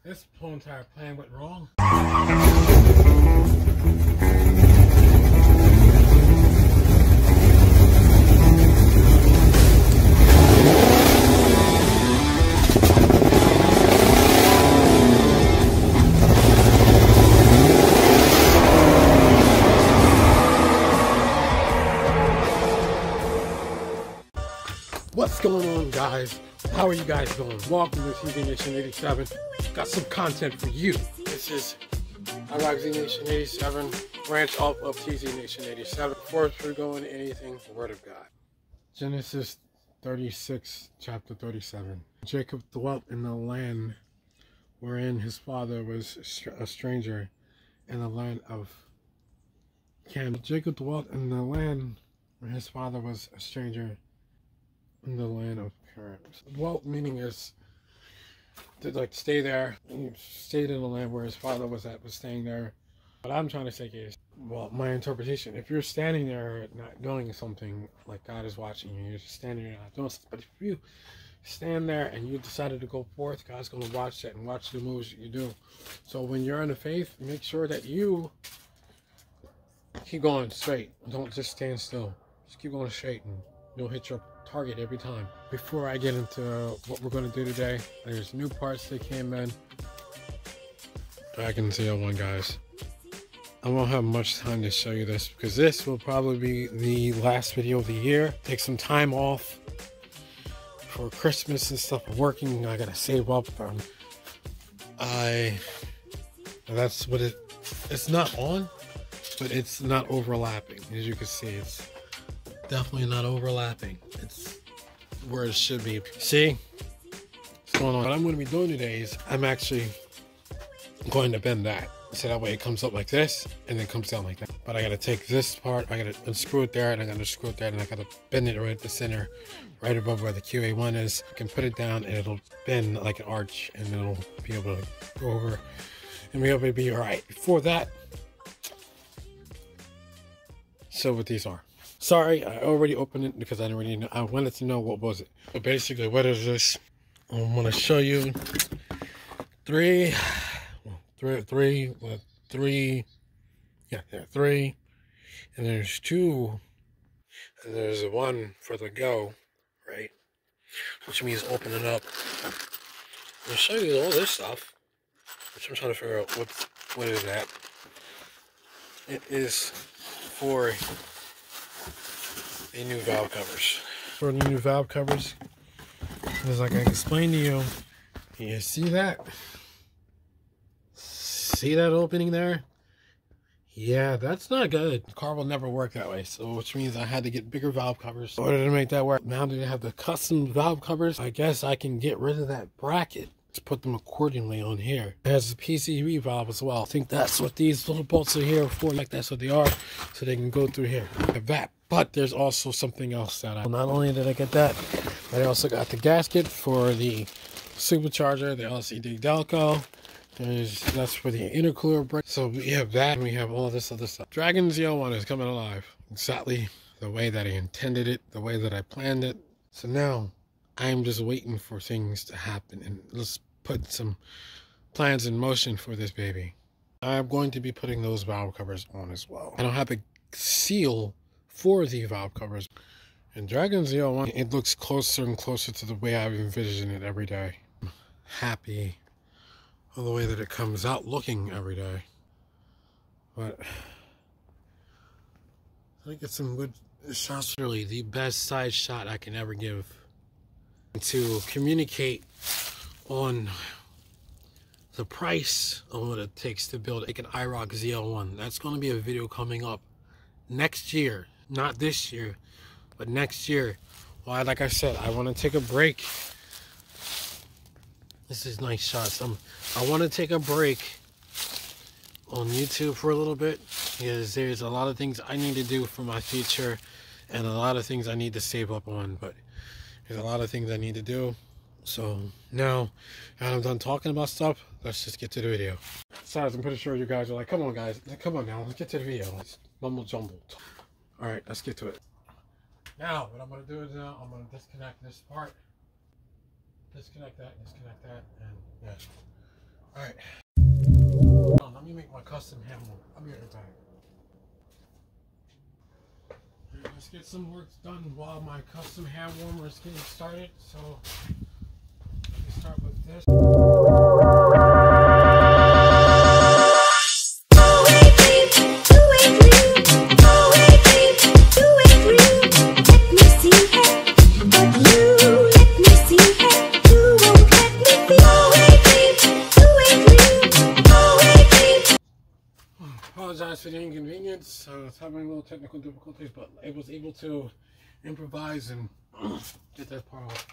This whole entire plan went wrong. What's going on, guys? How are you guys doing? Welcome to TZ Nation 87. Got some content for you. This is I Rock Z Nation 87, branch off of TZ Nation 87. Before we go into anything, the Word of God. Genesis 36, chapter 37. Jacob dwelt in the land wherein his father was a stranger, in the land of Canaan. Jacob dwelt in the land where his father was a stranger, in the land of parents. Dwelt meaning is to like stay there. He stayed in the land where his father was staying there. What I'm trying to say is, well, my interpretation, if you're standing there not doing something, like God is watching you, you're just standing there not doing something. But if you stand there and you decided to go forth, God's going to watch that and watch the moves that you do. So when you're in the faith, make sure that you keep going straight. Don't just stand still. Just keep going straight and you'll hit your target every time. Before I get into what we're going to do today, there's new parts that came in. Back in ZL1, guys. I won't have much time to show you this because this will probably be the last video of the year. Take some time off for Christmas and stuff. I'm working. I gotta save up. That's what it's not on, but it's not overlapping. As you can see, it's definitely not overlapping. It's where it should be. See what's going on? What I'm going to be doing today is I'm actually going to bend that, so that way it comes up like this and then comes down like that. But I got to take this part, I got to unscrew it there, and I got to unscrew it there, and I got to bend it right at the center, right above where the QA1 is. I can put it down and it'll bend like an arch, and it'll be able to go over and be able to be all right. Before that, so what these are. Sorry, I already opened it because I didn't really know. I wanted to know what was it. But basically, what is this? I'm going to show you three. And there's two. And there's one for the go, right? Which means open it up. I'll show you all this stuff, which I'm trying to figure out what is that. It is for the new valve covers. For the new valve covers, because like I explained to you, you see that? See that opening there? Yeah, that's not good. The car will never work that way, so which means I had to get bigger valve covers in order to make that work. Now that I have the custom valve covers, I guess I can get rid of that bracket to put them accordingly on here. It has a PCV valve as well. I think that's what these little bolts are here for. Like that's what they are, so they can go through here. Like that. But there's also something else that not only did I get that, but I also got the gasket for the supercharger, the LCD Delco. That's for the intercooler brake. So we have that, and we have all this other stuff. Dragon ZL1 is coming alive exactly the way that I intended it, the way that I planned it. So now I'm just waiting for things to happen, and let's put some plans in motion for this baby. I'm going to be putting those valve covers on as well. I don't have a seal for the valve covers. And Dragon ZL1, it looks closer and closer to the way I envision it every day. I'm happy with the way that it comes out looking every day. But I think it's some good shots. Really the best side shot I can ever give to communicate on the price of what it takes to build like an IROC ZL1. That's going to be a video coming up next year. Not this year, but next year. Well, like I said, I want to take a break. This is nice shots. I want to take a break on YouTube for a little bit because there's a lot of things I need to do for my future and a lot of things I need to save up on. But there's a lot of things I need to do. So now that I'm done talking about stuff, let's just get to the video. Besides, I'm pretty sure you guys are like, come on guys, come on now, let's get to the video. Let's mumble jumble. All right, let's get to it. Now, what I'm going to do is now I'm going to disconnect this part. Disconnect that, and yeah. Alright. Let me make my custom handle. I'll be right back. Let's get some work done while my custom hand warmer is getting started. So let me start with this. Apologize for the inconvenience. I was having a little technical difficulties, but I was able to improvise and get that part off.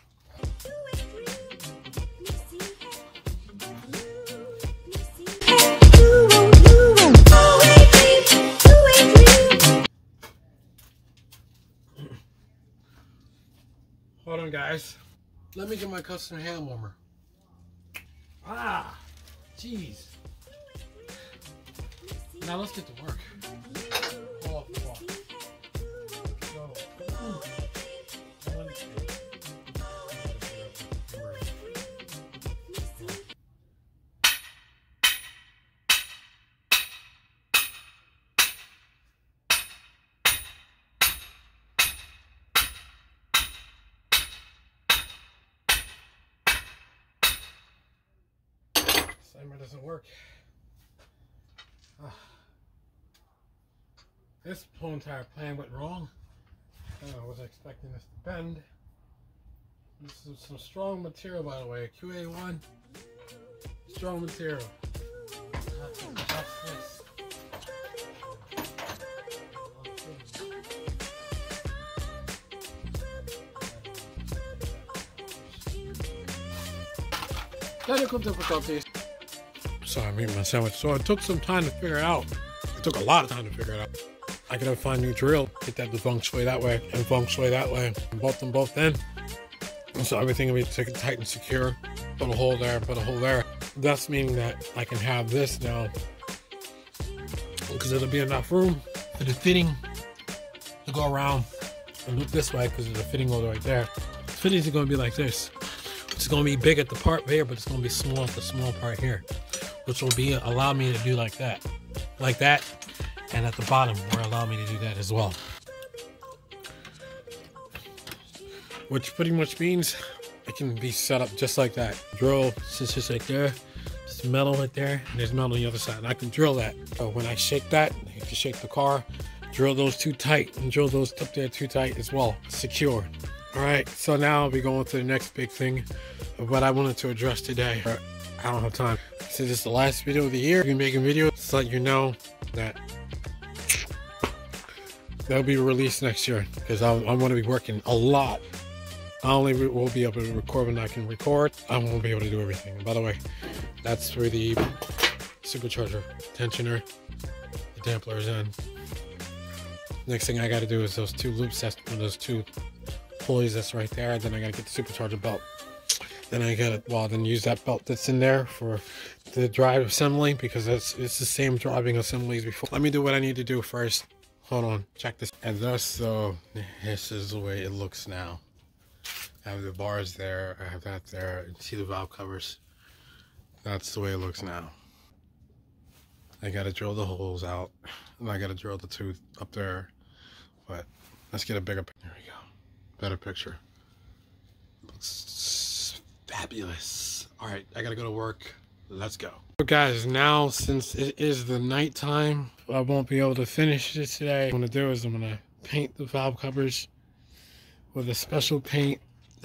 Hold on, guys. Let me get my custom hand warmer. Ah, jeez. Now let's get to work. Pull off the wall. Timer doesn't work. This whole entire plan went wrong. I was expecting this to bend. This is some strong material, by the way. QA1. Strong material. That's this. Technical difficulties. Sorry, I'm eating my sandwich. So it took some time to figure it out. It took a lot of time to figure it out. I gotta find a new drill, get that feng shui that way, and feng shui that way. And bolt them both in. And so everything will be tight and secure. Put a hole there, put a hole there. Thus meaning that I can have this now, because it'll be enough room for the fitting to go around and loop this way, because there's a fitting hole right there. The fittings are gonna be like this. It's gonna be big at the part here, but it's gonna be small at the small part here, which will be allow me to do like that, and at the bottom will allow me to do that as well. Which pretty much means it can be set up just like that. Drill sits just right there, there's metal right there, and there's metal on the other side, and I can drill that. So when I shake that, I can shake the car, drill those too tight, and drill those up there too tight as well, secure. All right, so now we're going to the next big thing of what I wanted to address today. I don't have time. Since this is the last video of the year, I've been making videos to let you know that they'll be released next year, because I'm going to be working a lot. I only will be able to record when I can record. I won't be able to do everything. And by the way, that's where the supercharger tensioner, the damper is in. Next thing I got to do is those two loops, those two pulleys that's right there. Then I got to get the supercharger belt. Then I got to, then use that belt that's in there for the drive assembly, because it's the same driving assembly as before. Let me do what I need to do first. Hold on, check this. And thus, so this is the way it looks now. I have the bars there, I have that there, you see the valve covers. That's the way it looks now. I gotta drill the holes out, and I gotta drill the tooth up there. But let's get a bigger, there we go, better picture. Looks fabulous. All right, I gotta go to work, let's go. So guys, now since it is the nighttime, I won't be able to finish this today. What I'm gonna do is I'm gonna paint the valve covers with a special paint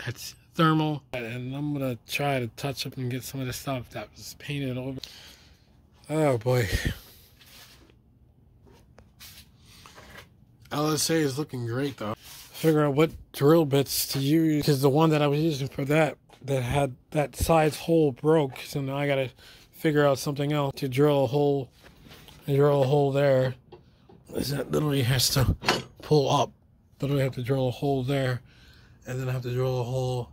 that's thermal, and I'm gonna try to touch up and get some of the stuff that was painted over. Oh boy, LSA is looking great though. Figure out what drill bits to use, because the one that I was using for that had that size hole broke, so now I gotta figure out something else to drill a hole. And drill a hole there, is that literally has to pull up. Literally have to drill a hole there, and then I have to drill a hole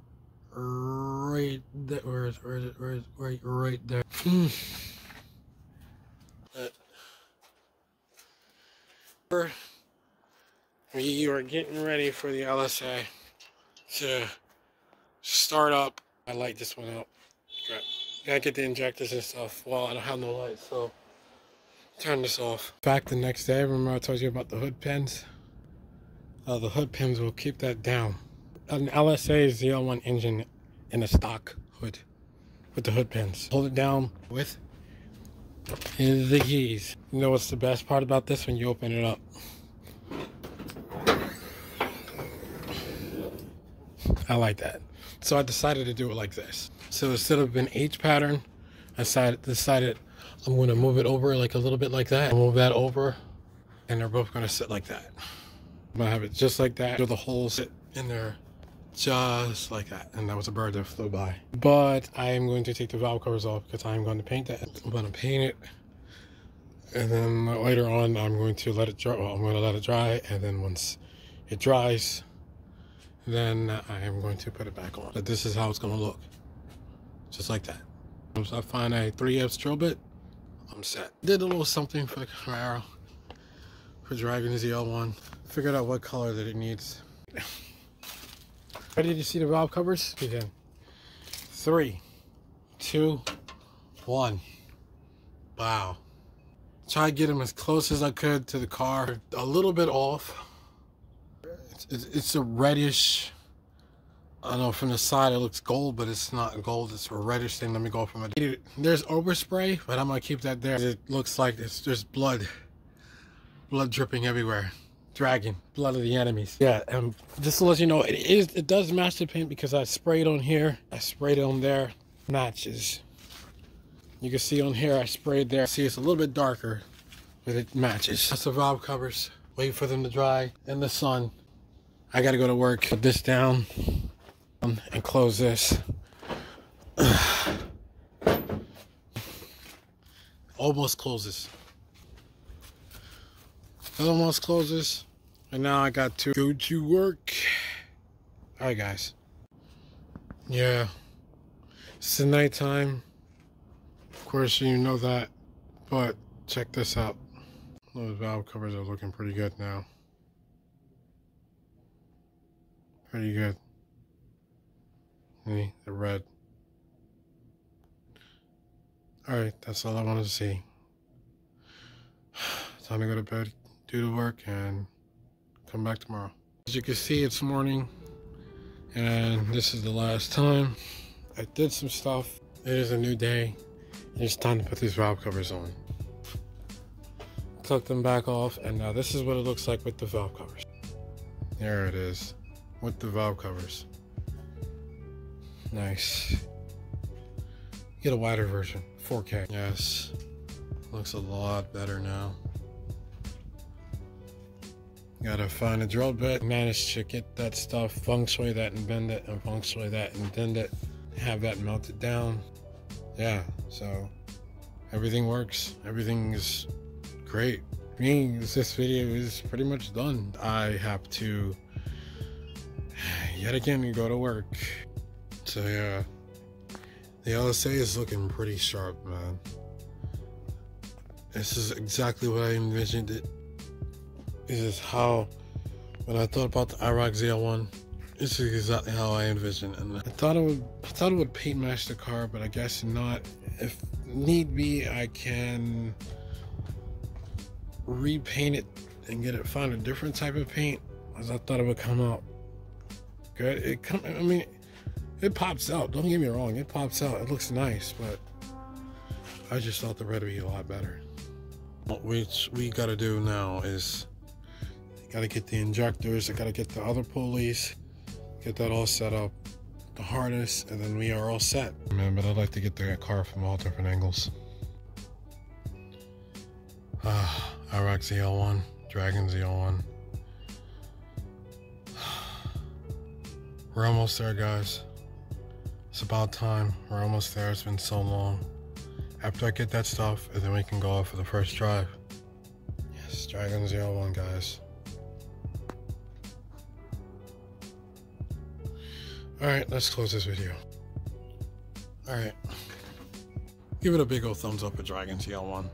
right there. Where is it? Right there. We are getting ready for the LSA to start up. I light this one up. Gotta get the injectors and stuff. Well, I don't have no light, so turn this off. Back the next day, remember I told you about the hood pins? The hood pins will keep that down. An LSA Z01 engine in a stock hood with the hood pins. Hold it down with the keys. You know what's the best part about this? When you open it up. I like that. So I decided to do it like this. So instead of an H pattern, I decided I'm going to move it over like a little bit like that. I'll move that over, and they're both going to sit like that. I'm going to have it just like that. So the holes sit in there just like that. And that was a bird that flew by. But I am going to take the valve covers off because I'm going to paint that. I'm going to paint it. And then later on, I'm going to let it dry. Well, I'm going to let it dry. And then once it dries, then I am going to put it back on. But this is how it's going to look. Just like that. Once I find a 3F drill bit, I'm set. Did a little something for the Camaro, for Dragon ZL1. Figured out what color that it needs. Ready to see the valve covers? Begin. 3, 2, 1. Wow. Try to get them as close as I could to the car. A little bit off. It's a reddish. I don't know, from the side it looks gold, but it's not gold. It's a reddish thing. Let me go from it. There's overspray, but I'm gonna keep that there. It looks like there's blood dripping everywhere. Dragon, blood of the enemies. Yeah, and just to let you know, it does match the paint because I sprayed on here, I sprayed on there. Matches. You can see on here I sprayed there. See, it's a little bit darker, but it matches. That's the valve covers. Wait for them to dry in the sun. I gotta go to work. Put this down and close this. Almost closes. It almost closes. And now I got to go to work. Alright guys. Yeah. It's the nighttime. Of course you know that. But check this out. Those valve covers are looking pretty good now. Pretty good. See, they're red. Alright, that's all I wanted to see. Time to go to bed, do the work, and come back tomorrow. As you can see, it's morning, and this is the last time. I did some stuff. It is a new day. It's time to put these valve covers on. Took them back off, and now this is what it looks like with the valve covers. There it is, with the valve covers. Nice. Get a wider version, 4K. Yes, looks a lot better now. Gotta find a drill bit, manage to get that stuff, feng shui that and bend it, and feng shui that and bend it, have that melted down. Yeah, so everything works, everything is great. Means this video is pretty much done. I have to yet again go to work. So yeah, the LSA is looking pretty sharp, man. This is exactly what I envisioned it. This is how, when I thought about the IROC ZL1, this is exactly how I envisioned it. And I thought it would paint match the car, but I guess not. If need be, I can repaint it and find a different type of paint, as I thought it would come out good. I mean, it pops out. Don't get me wrong, it pops out. It looks nice, but I just thought the red would be a lot better. What we gotta do now is gotta get the injectors. I gotta get the other pulleys, get that all set up, the harness, and then we are all set. Man, but I'd like to get the car from all different angles. IROC ZL1, Dragon ZL1. We're almost there, guys. It's about time. We're almost there. It's been so long. After I get that stuff, and then we can go out for the first drive. Yes, Dragon ZL1, guys. Alright, let's close this video. Alright. Give it a big old thumbs up for Dragon ZL1.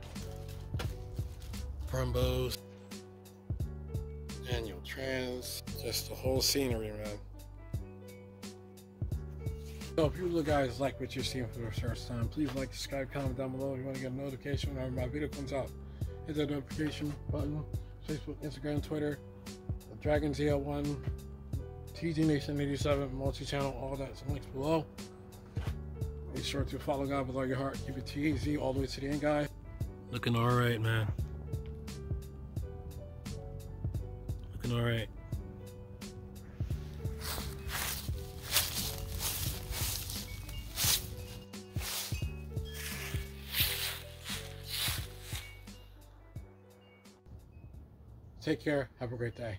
Brembos. Manual trans. Just the whole scenery, man. So if you guys like what you're seeing for the first time, please like, subscribe, comment down below. If you want to get a notification whenever my video comes out, hit that notification button. Facebook, Instagram, Twitter, Dragon ZL1, TG Nation 87, multi-channel, all that's links below. Make sure to follow God with all your heart. Keep it TZ all the way to the end, guys. Looking all right, man. Looking all right. Take care. Have a great day.